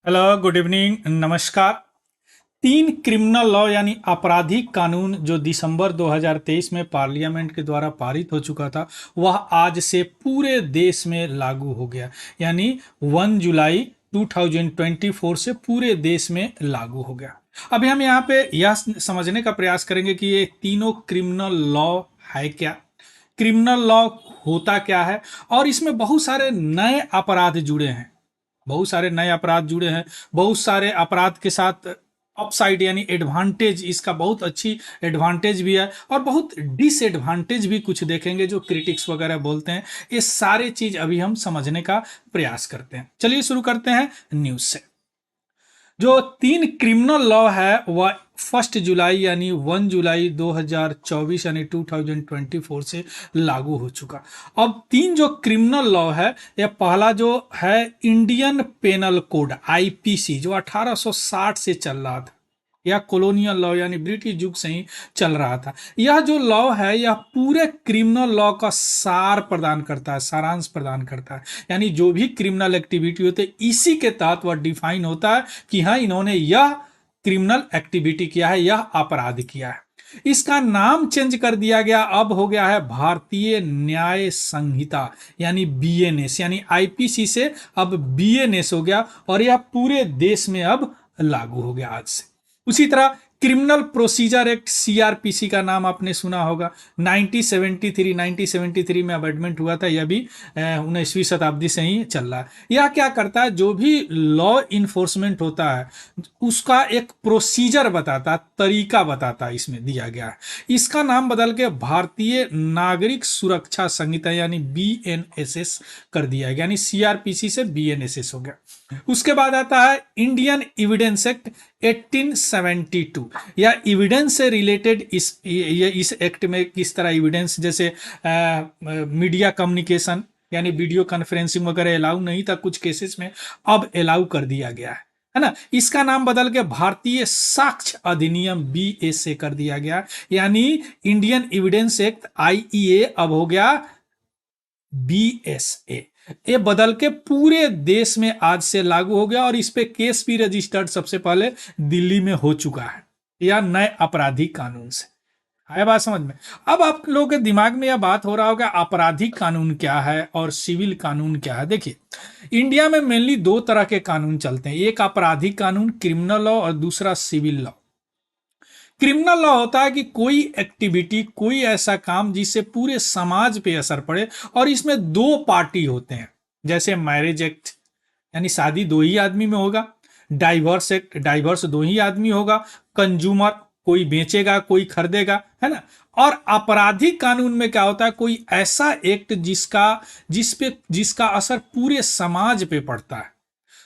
Hello, good evening, नमस्कार। तीन criminal law यानी आपराधिक कानून जो दिसंबर 2023 में पार्लियामेंट के द्वारा पारित हो चुका था, वह आज से पूरे देश में लागू हो गया। यानी 1 जुलाई 2024 से पूरे देश में लागू हो गया। अभी हम यहाँ पे यह समझने का प्रयास करेंगे कि ये तीनों क्रिमिनल लॉ है क्या, क्रिमिनल लॉ होता क्या है, और इसमें बहुत सारे नए अपराध जुड़े हैं। बहुत सारे नए अपराध जुड़े हैं। बहुत सारे अपराध के साथ अपसाइड यानी एडवांटेज, इसका बहुत अच्छी एडवांटेज भी है और बहुत डिसएडवांटेज भी कुछ देखेंगे जो क्रिटिक्स वगैरह बोलते हैं। ये सारे चीज अभी हम समझने का प्रयास करते हैं। चलिए शुरू करते हैं न्यूज से। जो तीन क्रिमिनल लॉ है वह 1 जुलाई यानी 1 जुलाई 2024 यानी 2024 से लागू हो चुका। अब तीन जो क्रिमिनल लॉ है, यह पहला जो है इंडियन पेनल कोड आईपीसी, जो 1860 से चल रहा था, या कॉलोनियल लॉ यानी ब्रिटिश युग से ही चल रहा था। यह जो लॉ है यह पूरे क्रिमिनल लॉ का सार प्रदान करता है, सारांश प्रदान करता है। यानी जो भी क्रिमिनल एक्टिविटी होते हैं इसी के तहत वह डिफाइन होता है कि हाँ, इन्होंने यह क्रिमिनल एक्टिविटी किया है, यह अपराध किया है। इसका नाम चेंज कर दिया गया, अब हो गया है भारतीय न्याय संहिता यानी बीएनएस, यानी आईपीसी से अब बीएनएस हो गया और यह पूरे देश में अब लागू हो गया आज से। उसी तरह क्रिमिनल प्रोसीजर एक्ट सीआरपीसी का नाम आपने सुना होगा। 1973 में अमेंडमेंट हुआ था। यह भी 19वीं शताब्दी से ही चल रहा है। यह क्या करता है, जो भी लॉ इन्फोर्समेंट होता है उसका एक प्रोसीजर बताता, तरीका बताता, इसमें दिया गया है। इसका नाम बदल के भारतीय नागरिक सुरक्षा संहिता यानी बीएनएसएस कर दिया गया, यानी सीआरपीसी से बीएनएसएस हो गया। उसके बाद आता है इंडियन एविडेंस एक्ट 1872। या एविडेंस से रिलेटेड इस एक्ट में किस तरह एविडेंस, जैसे मीडिया कम्युनिकेशन यानी वीडियो कॉन्फ्रेंसिंग वगैरह अलाउ नहीं था कुछ केसेस में, अब अलाउ कर दिया गया है ना। इसका नाम बदल के भारतीय साक्ष्य अधिनियम बीएसए कर दिया गया, यानी इंडियन एविडेंस एक्ट आईईए अब हो गया बीएसए। ये बदल के पूरे देश में आज से लागू हो गया और इस पे केस भी रजिस्टर्ड सबसे पहले दिल्ली में हो चुका है, या नए आपराधिक कानून से। आया बात समझ में? अब आप लोगों के दिमाग में यह बात हो रहा होगा आपराधिक कानून क्या है और सिविल कानून क्या है। देखिए, इंडिया में मेनली दो तरह के कानून चलते हैं, एक आपराधिक कानून क्रिमिनल लॉ और दूसरा सिविल लॉ। क्रिमिनल लॉ होता है कि कोई एक्टिविटी, कोई ऐसा काम जिससे पूरे समाज पे असर पड़े, और इसमें दो पार्टी होते हैं। जैसे मैरिज एक्ट यानी शादी दो ही आदमी में होगा, डाइवर्स एक्ट डाइवर्स दो ही आदमी होगा, कंज्यूमर कोई बेचेगा कोई खरीदेगा, है ना। और आपराधिक कानून में क्या होता है, कोई ऐसा एक्ट जिसका असर पूरे समाज पे पड़ता है।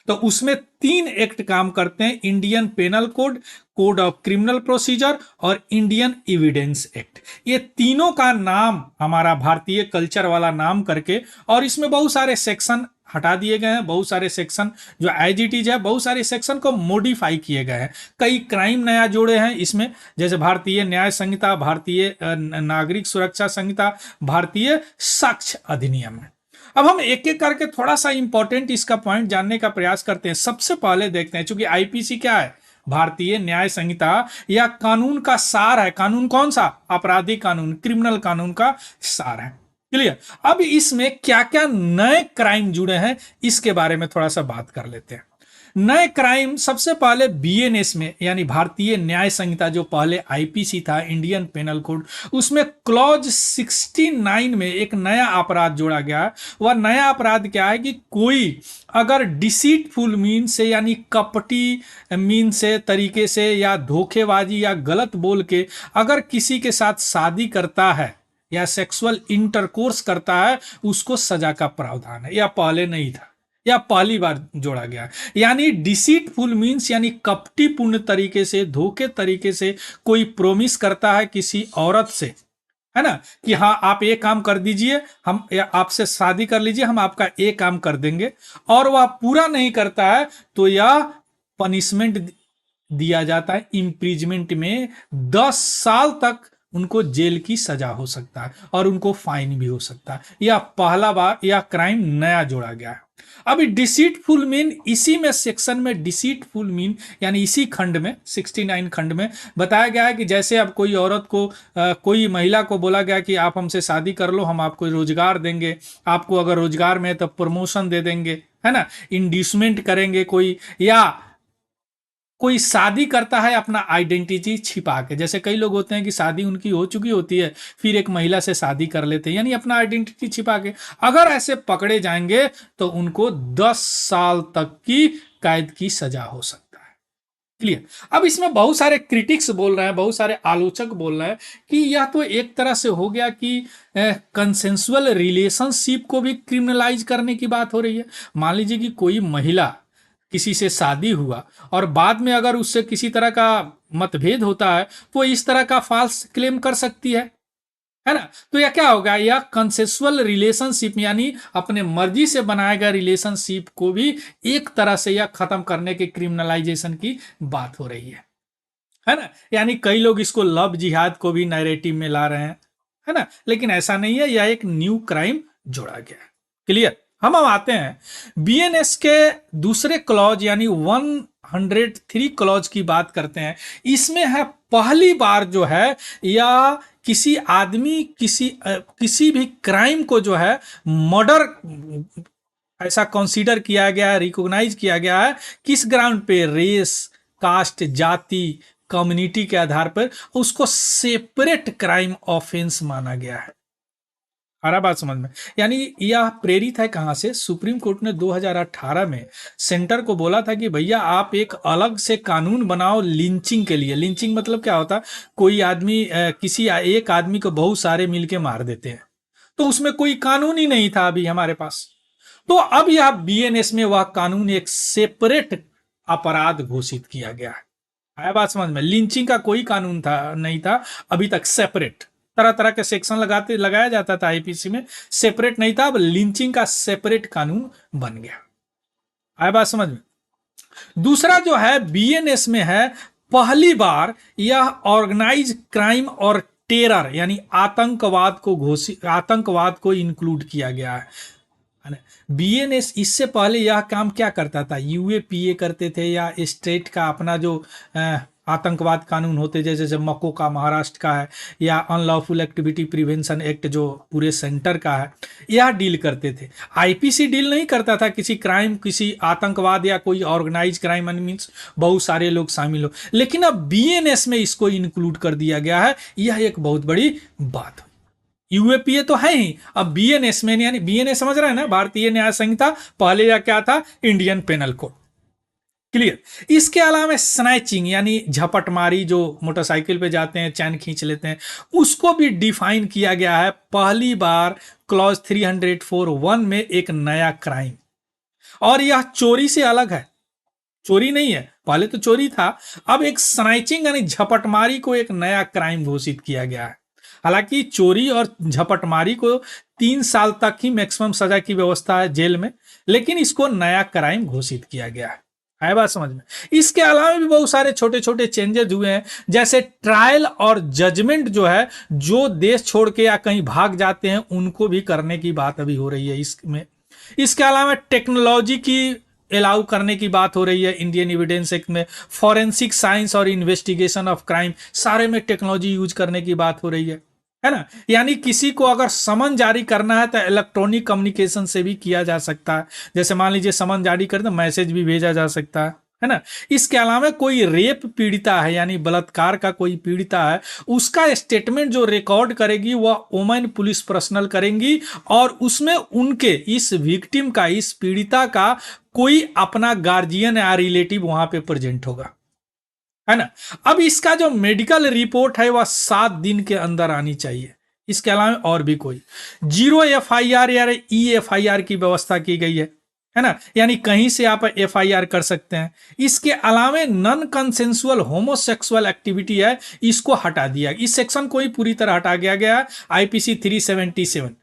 तो उसमें तीन एक्ट काम करते हैं, Indian penal code, code of criminal procedure और इंडियन एविडेंस एक्ट। ये तीनों का नाम हमारा भारतीय कल्चर वाला नाम करके, और इसमें बहुत सारे सेक्शन हटा दिए गए हैं, बहुत सारे सेक्शन जो एज इट इज है, बहुत सारे सेक्शन को मॉडिफाई किए गए हैं। कई क्राइम नया जोड़े हैं इसमें, जैसे भारतीय न्याय संहिता, भारतीय नागरिक सुरक्षा संहिता, भारतीय साक्ष्य अधिनियम है। अब हम एक एक करके थोड़ा सा इंपॉर्टेंट इसका पॉइंट जानने का प्रयास करते हैं। सबसे पहले देखते हैं, चूंकि आईपीसी क्या है, भारतीय न्याय संहिता या कानून का सार है। कानून कौन सा? आपराधिक कानून, क्रिमिनल कानून का सार है। क्लियर? अब इसमें क्या क्या नए क्राइम जुड़े हैं इसके बारे में थोड़ा सा बात कर लेते हैं। नए क्राइम सबसे पहले बीएनएस में, यानी भारतीय न्याय संहिता जो पहले आईपीसी था, इंडियन पेनल कोड, उसमें क्लॉज 69 में एक नया अपराध जोड़ा गया है। वह नया अपराध क्या है कि कोई अगर डिसीटफुल मीन से यानी कपटी मीन से, तरीके से, या धोखेबाजी या गलत बोल के अगर किसी के साथ शादी करता है या सेक्सुअल इंटरकोर्स करता है, उसको सजा का प्रावधान है। यह पहले नहीं था, या पहली बार जोड़ा गया। यानी डिसीटफुल मीन्स यानी कपटीपूर्ण तरीके से, धोखे तरीके से कोई प्रोमिस करता है किसी औरत से, है ना, कि हाँ आप ये काम कर दीजिए, हम आपसे शादी कर लीजिए, हम आपका ये काम कर देंगे, और वह पूरा नहीं करता है तो यह पनिशमेंट दिया जाता है, इम्प्रीजमेंट में 10 साल तक उनको जेल की सजा हो सकता है और उनको फाइन भी हो सकता है। यह पहला बार यह क्राइम नया जोड़ा गया है। अभी डिसीटफुल मीन, इसी में सेक्शन में डिसीटफुल मीन यानी इसी खंड में 69 खंड में बताया गया है कि जैसे अब कोई औरत को कोई महिला को बोला गया कि आप हमसे शादी कर लो, हम आपको रोजगार देंगे, आपको अगर रोजगार में है तो प्रमोशन दे देंगे, है ना, इंड्यूसमेंट करेंगे कोई, या कोई शादी करता है अपना आइडेंटिटी छिपा के, जैसे कई लोग होते हैं कि शादी उनकी हो चुकी होती है फिर एक महिला से शादी कर लेते हैं, यानी अपना आइडेंटिटी छिपा के, अगर ऐसे पकड़े जाएंगे तो उनको 10 साल तक की कैद की सजा हो सकता है। क्लियर। अब इसमें बहुत सारे क्रिटिक्स बोल रहे हैं, बहुत सारे आलोचक बोल रहे हैं कि यह तो एक तरह से हो गया कि कंसेंसुअल रिलेशनशिप को भी क्रिमिनलाइज करने की बात हो रही है। मान लीजिए कि कोई महिला किसी से शादी हुआ और बाद में अगर उससे किसी तरह का मतभेद होता है तो इस तरह का फॉल्स क्लेम कर सकती है ना। तो यह क्या होगा, यह कंसेंसुअल रिलेशनशिप यानी अपने मर्जी से बनाया गया रिलेशनशिप को भी एक तरह से यह खत्म करने के क्रिमिनलाइजेशन की बात हो रही है ना। यानी कई लोग इसको लव जिहाद को भी नैरेटिव में ला रहे हैं, है ना, लेकिन ऐसा नहीं है, यह एक न्यू क्राइम जोड़ा गया है। क्लियर। हम अब आते हैं बीएनएस के दूसरे क्लॉज यानी 103 क्लॉज की बात करते हैं। इसमें है पहली बार जो है या किसी आदमी किसी भी क्राइम को जो है मर्डर ऐसा कंसीडर किया गया है, रिकॉग्नाइज किया गया है, किस ग्राउंड पे, रेस, कास्ट, जाति, कम्युनिटी के आधार पर उसको सेपरेट क्राइम ऑफेंस माना गया है। आ रहा बात समझ में। यानी यह प्रेरित है कहां से, सुप्रीम कोर्ट ने 2018 में सेंटर को बोला था कि भैया आप एक अलग से कानून बनाओ लिंचिंग के लिए। लिंचिंग मतलब क्या होता है, कोई आदमी किसी एक आदमी को बहुत सारे मिलके मार देते हैं, तो उसमें कोई कानून ही नहीं था अभी हमारे पास। तो अब यह बीएनएस में वह कानून एक सेपरेट अपराध घोषित किया गया है। आया बात समझ में। लिंचिंग का कोई कानून था नहीं था अभी तक, सेपरेट तरह तरह के सेक्शन लगाया जाता था आईपीसी में, सेपरेट नहीं था, अब लिंचिंग का सेपरेट कानून बन गया। आया बात समझ में। दूसरा जो है बीएनएस में है पहली बार यह ऑर्गेनाइज क्राइम और टेरर यानी आतंकवाद को इंक्लूड किया गया है। बीएनएस इससे पहले यह काम क्या करता था, यूएपीए करते थे या स्टेट का अपना जो आतंकवाद कानून होते जैसे मको का महाराष्ट्र का है, या अनलॉफुल एक्टिविटी प्रिवेंशन एक्ट जो पूरे सेंटर का है, यह डील करते थे। आईपीसी डील नहीं करता था किसी क्राइम, किसी आतंकवाद या कोई ऑर्गेनाइज क्राइम मीन्स बहुत सारे लोग शामिल हो, लेकिन अब बीएनएस में इसको इंक्लूड कर दिया गया है। यह एक बहुत बड़ी बात है। यूएपीए तो है ही, अब बीएनएस में, यानी बीएनएस समझ रहे हैं ना, भारतीय न्याय संहिता, पहले या क्या था, इंडियन पेनल कोड। क्लियर। इसके अलावा स्नैचिंग यानी झपटमारी, जो मोटरसाइकिल पे जाते हैं चैन खींच लेते हैं, उसको भी डिफाइन किया गया है पहली बार क्लॉज 304(1) में एक नया क्राइम। और यह चोरी से अलग है, चोरी नहीं है, पहले तो चोरी था, अब एक स्नैचिंग यानी झपटमारी को एक नया क्राइम घोषित किया गया है। हालांकि चोरी और झपटमारी को 3 साल तक ही मैक्सिमम सजा की व्यवस्था है जेल में, लेकिन इसको नया क्राइम घोषित किया गया है बात समझ में। इसके अलावा भी बहुत सारे छोटे छोटे चेंजेस हुए हैं, जैसे ट्रायल और जजमेंट जो है, जो देश छोड़ के या कहीं भाग जाते हैं उनको भी करने की बात अभी हो रही है इसमें। इसके अलावा टेक्नोलॉजी की अलाउ करने की बात हो रही है इंडियन एविडेंस एक्ट में। फॉरेंसिक साइंस और इन्वेस्टिगेशन ऑफ क्राइम, सारे में टेक्नोलॉजी यूज करने की बात हो रही है ना। यानी किसी को अगर समन जारी करना है तो इलेक्ट्रॉनिक कम्युनिकेशन से भी किया जा सकता है, जैसे मान लीजिए समन जारी कर दो, मैसेज भी भेजा जा सकता है ना। इसके अलावा कोई रेप पीड़िता है यानी बलात्कार का कोई पीड़िता है, उसका स्टेटमेंट जो रिकॉर्ड करेगी वह वुमेन पुलिस पर्सनल करेंगी, और उसमें उनके इस विक्टिम का, इस पीड़िता का कोई अपना गार्जियन या रिलेटिव वहां पे प्रेजेंट होगा, है ना। अब इसका जो मेडिकल रिपोर्ट है वह 7 दिन के अंदर आनी चाहिए। इसके अलावा और भी कोई 0 एफआईआर या ईएफआईआर की व्यवस्था की गई है ना, यानी कहीं से आप एफआईआर कर सकते हैं। इसके अलावा नॉन कंसेंसुअल होमोसेक्सुअल एक्टिविटी है, इसको हटा दिया, इस सेक्शन को ही पूरी तरह हटा गया आईपीसी 377,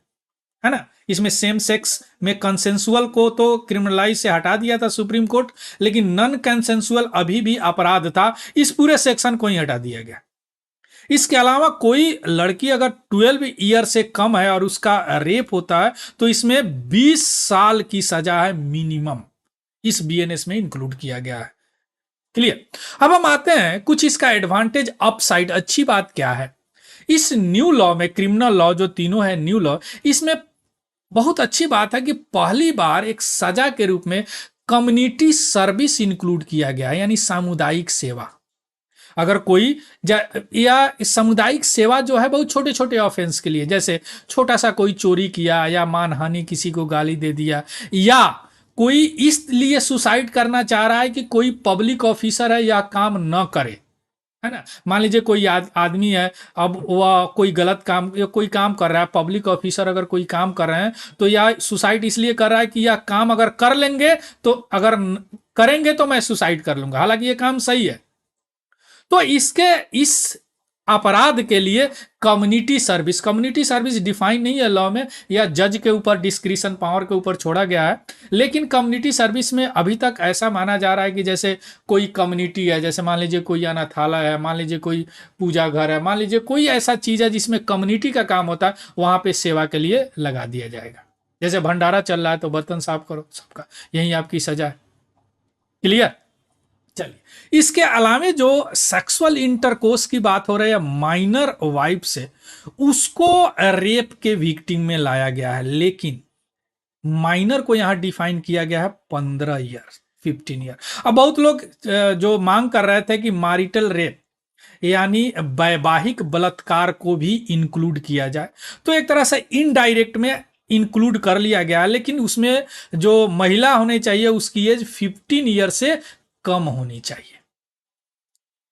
है ना। इसमें सेम सेक्स में कंसेंसुअल को तो क्रिमिनलाइज से हटा दिया था सुप्रीम कोर्ट, लेकिन नॉन कंसेंसुअल अभी भी अपराध था, इस पूरे सेक्शन को ही हटा दिया गया। इसके अलावा कोई लड़की अगर 12 ईयर से कम है और उसका रेप होता है तो इसमें 20 साल की सजा है मिनिमम, इस बीएनएस में इंक्लूड किया गया है। क्लियर। अब हम आते हैं कुछ इसका एडवांटेज अपसाइड, अच्छी बात क्या है। इस न्यू लॉ में, क्रिमिनल लॉ जो तीनों है न्यू लॉ, इसमें बहुत अच्छी बात है कि पहली बार एक सजा के रूप में कम्युनिटी सर्विस इंक्लूड किया गया है, यानी सामुदायिक सेवा। अगर कोई या सामुदायिक सेवा जो है बहुत छोटे छोटे ऑफेंस के लिए, जैसे छोटा सा कोई चोरी किया या मानहानि, किसी को गाली दे दिया, या कोई इसलिए सुसाइड करना चाह रहा है कि कोई पब्लिक ऑफिसर है या काम न करे, है ना। मान लीजिए कोई आदमी है, अब वह कोई गलत काम या कोई काम कर रहा है, पब्लिक ऑफिसर अगर कोई काम कर रहे हैं तो यह सुसाइड इसलिए कर रहा है कि यह काम अगर कर लेंगे तो, अगर करेंगे तो मैं सुसाइड कर लूंगा, हालांकि यह काम सही है। तो इसके इस अपराध के लिए कम्युनिटी सर्विस डिफाइन नहीं है लॉ में, या जज के ऊपर डिस्क्रिशन पावर के ऊपर छोड़ा गया है। लेकिन कम्युनिटी सर्विस में अभी तक ऐसा माना जा रहा है कि जैसे कोई कम्युनिटी है, जैसे मान लीजिए कोई अनाथालय है, मान लीजिए कोई पूजा घर है, मान लीजिए कोई ऐसा चीज है जिसमें कम्युनिटी का काम होता है, वहां पे सेवा के लिए लगा दिया जाएगा। जैसे भंडारा चल रहा है तो बर्तन साफ करो सबका, यही आपकी सजा है। क्लियर। चलिए, इसके अलावे जो सेक्सुअल इंटरकोर्स की बात हो रही है माइनर वाइफ से, उसको रेप के विक्टिम में लाया गया है, लेकिन माइनर को यहां डिफाइन किया गया है 15 ईयर, 15 ईयर। अब बहुत लोग जो मांग कर रहे थे कि मैरिटल रेप यानी वैवाहिक बलात्कार को भी इंक्लूड किया जाए, तो एक तरह से इनडायरेक्ट में इंक्लूड कर लिया गया, लेकिन उसमें जो महिला होनी चाहिए उसकी एज 15 ईयर से कम होनी चाहिए।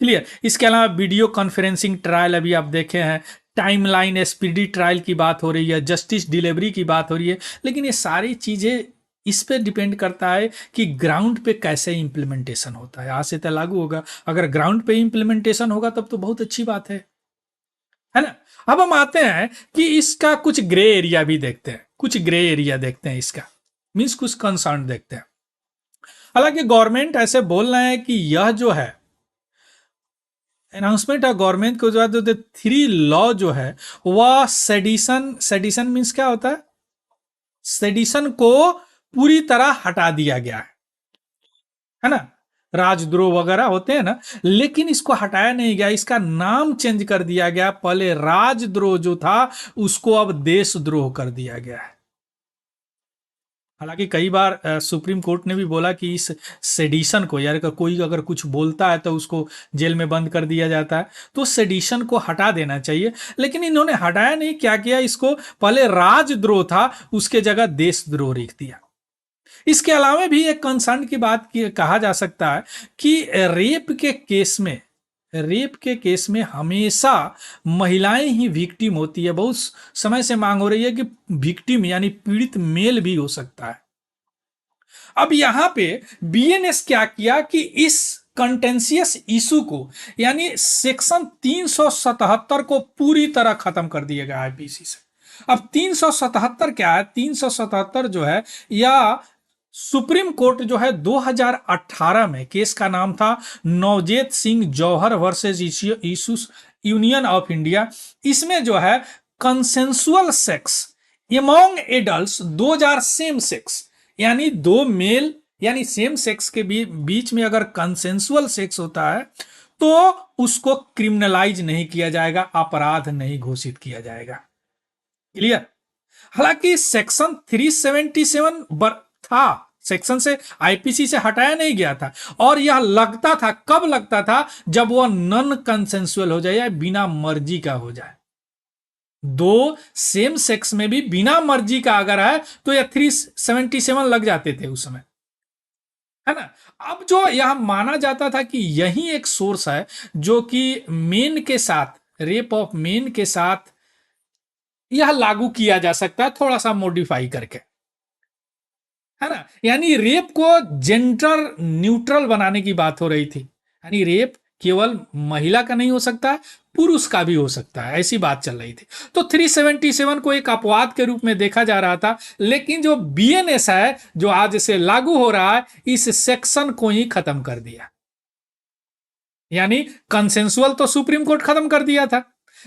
क्लियर। इसके अलावा वीडियो कॉन्फ्रेंसिंग ट्रायल अभी आप देखे हैं, टाइमलाइन स्पीडी ट्रायल की बात हो रही है, जस्टिस डिलीवरी की बात हो रही है, लेकिन ये सारी चीजें इस पे डिपेंड करता है कि ग्राउंड पे कैसे इंप्लीमेंटेशन होता है। आज से तो लागू होगा, अगर ग्राउंड पे इंप्लीमेंटेशन होगा तब तो बहुत अच्छी बात है ना। अब हम आते हैं कि इसका कुछ ग्रे एरिया भी देखते हैं, कुछ ग्रे एरिया देखते हैं इसका, मीन्स कुछ कंसर्न देखते हैं। हालांकि गवर्नमेंट ऐसे बोल रहे हैं कि यह जो है अनाउंसमेंट है गवर्नमेंट को, जो 3 लॉ जो है वह सेडिशन मीन्स क्या होता है, सेडिशन को पूरी तरह हटा दिया गया है ना। राजद्रोह वगैरह होते हैं ना, लेकिन इसको हटाया नहीं गया, इसका नाम चेंज कर दिया गया। पहले राजद्रोह जो था उसको अब देशद्रोह कर दिया गया है। हालांकि कई बार सुप्रीम कोर्ट ने भी बोला कि इस सेडिशन को, यार कोई अगर कुछ बोलता है तो उसको जेल में बंद कर दिया जाता है, तो सेडिशन को हटा देना चाहिए, लेकिन इन्होंने हटाया नहीं। क्या किया, इसको पहले राजद्रोह था उसके जगह देशद्रोह लिख दिया। इसके अलावा भी एक कंसर्न की बात कहा जा सकता है कि रेप के केस में हमेशा महिलाएं ही विक्टिम होती है। बहुत समय से मांग हो रही है कि विक्टिम यानी पीड़ित मेल भी हो सकता है। अब यहां पे बीएनएस क्या किया कि इस कंटेंशियस इशू को, यानी सेक्शन 377 को पूरी तरह खत्म कर दिया गया आईपीसी से। अब 377 क्या है, 377 जो है, या सुप्रीम कोर्ट जो है 2018 में, केस का नाम था नवजेत सिंह जौहर वर्सेस इशूज यूनियन ऑफ इंडिया। इसमें जो है consensual sex among adults 2000 same sex, यानी दो मेल यानी सेम सेक्स के बीच में अगर कंसेंसुअल सेक्स होता है तो उसको क्रिमिनलाइज नहीं किया जाएगा, अपराध नहीं घोषित किया जाएगा। क्लियर। हालांकि सेक्शन 377 था, सेक्शन से आईपीसी से हटाया नहीं गया था, और यह लगता था, कब लगता था, जब वह नॉन कंसेंसुअल हो जाए या बिना मर्जी का हो जाए। दो सेम सेक्स में भी बिना मर्जी का अगर है तो यह 377 लग जाते थे उस समय, है ना। अब जो यह माना जाता था कि यही एक सोर्स है जो कि मेन के साथ, रेप ऑफ मेन के साथ यह लागू किया जा सकता है, थोड़ा सा मॉडिफाई करके, है ना। यानी रेप को जेंडर न्यूट्रल बनाने की बात हो रही थी, यानी रेप केवल महिला का नहीं हो सकता, पुरुष का भी हो सकता है, ऐसी बात चल रही थी। तो 377 को एक अपवाद के रूप में देखा जा रहा था, लेकिन जो बीएनएस है जो आज से लागू हो रहा है, इस सेक्शन को ही खत्म कर दिया। यानी कंसेंसुअल तो सुप्रीम कोर्ट खत्म कर दिया था,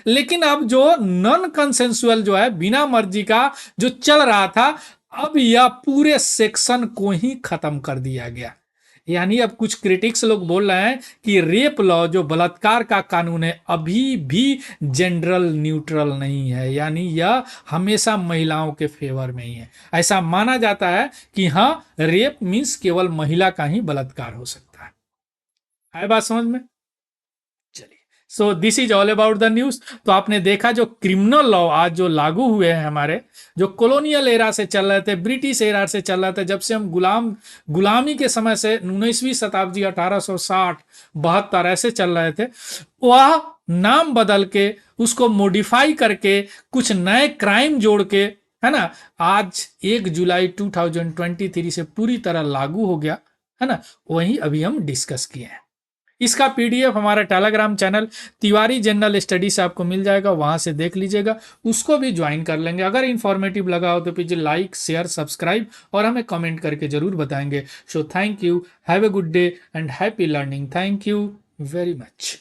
लेकिन अब जो नॉन कंसेंसुअल जो है, बिना मर्जी का जो चल रहा था, अब यह पूरे सेक्शन को ही खत्म कर दिया गया। यानी अब कुछ क्रिटिक्स लोग बोल रहे हैं कि रेप लॉ जो बलात्कार का कानून है अभी भी जेंडरल न्यूट्रल नहीं है, यानी यह हमेशा महिलाओं के फेवर में ही है। ऐसा माना जाता है कि हाँ, रेप मीन्स केवल महिला का ही बलात्कार हो सकता है बात समझ में? चलिए, so this is all about the news. तो आपने देखा जो क्रिमिनल लॉ आज जो लागू हुए हैं हमारे, जो कॉलोनियल एरा से चल रहे थे, ब्रिटिश एरा से चल रहे थे, जब से हम गुलामी के समय से 19वीं शताब्दी 1860 72 ऐसे चल रहे थे, वह नाम बदल के उसको मॉडिफाई करके कुछ नए क्राइम जोड़ के, है ना, आज 1 जुलाई 2023 से पूरी तरह लागू हो गया, है ना, वही अभी हम डिस्कस किए हैं। इसका पीडीएफ हमारा Telegram channel Tiwari general study से आपको मिल जाएगा, वहां से देख लीजिएगा, उसको भी ज्वाइन कर लेंगे। अगर इंफॉर्मेटिव लगा हो तो प्लीज लाइक शेयर सब्सक्राइब और हमें कमेंट करके जरूर बताएंगे। So thank you, have a good day and happy learning. Thank you very much.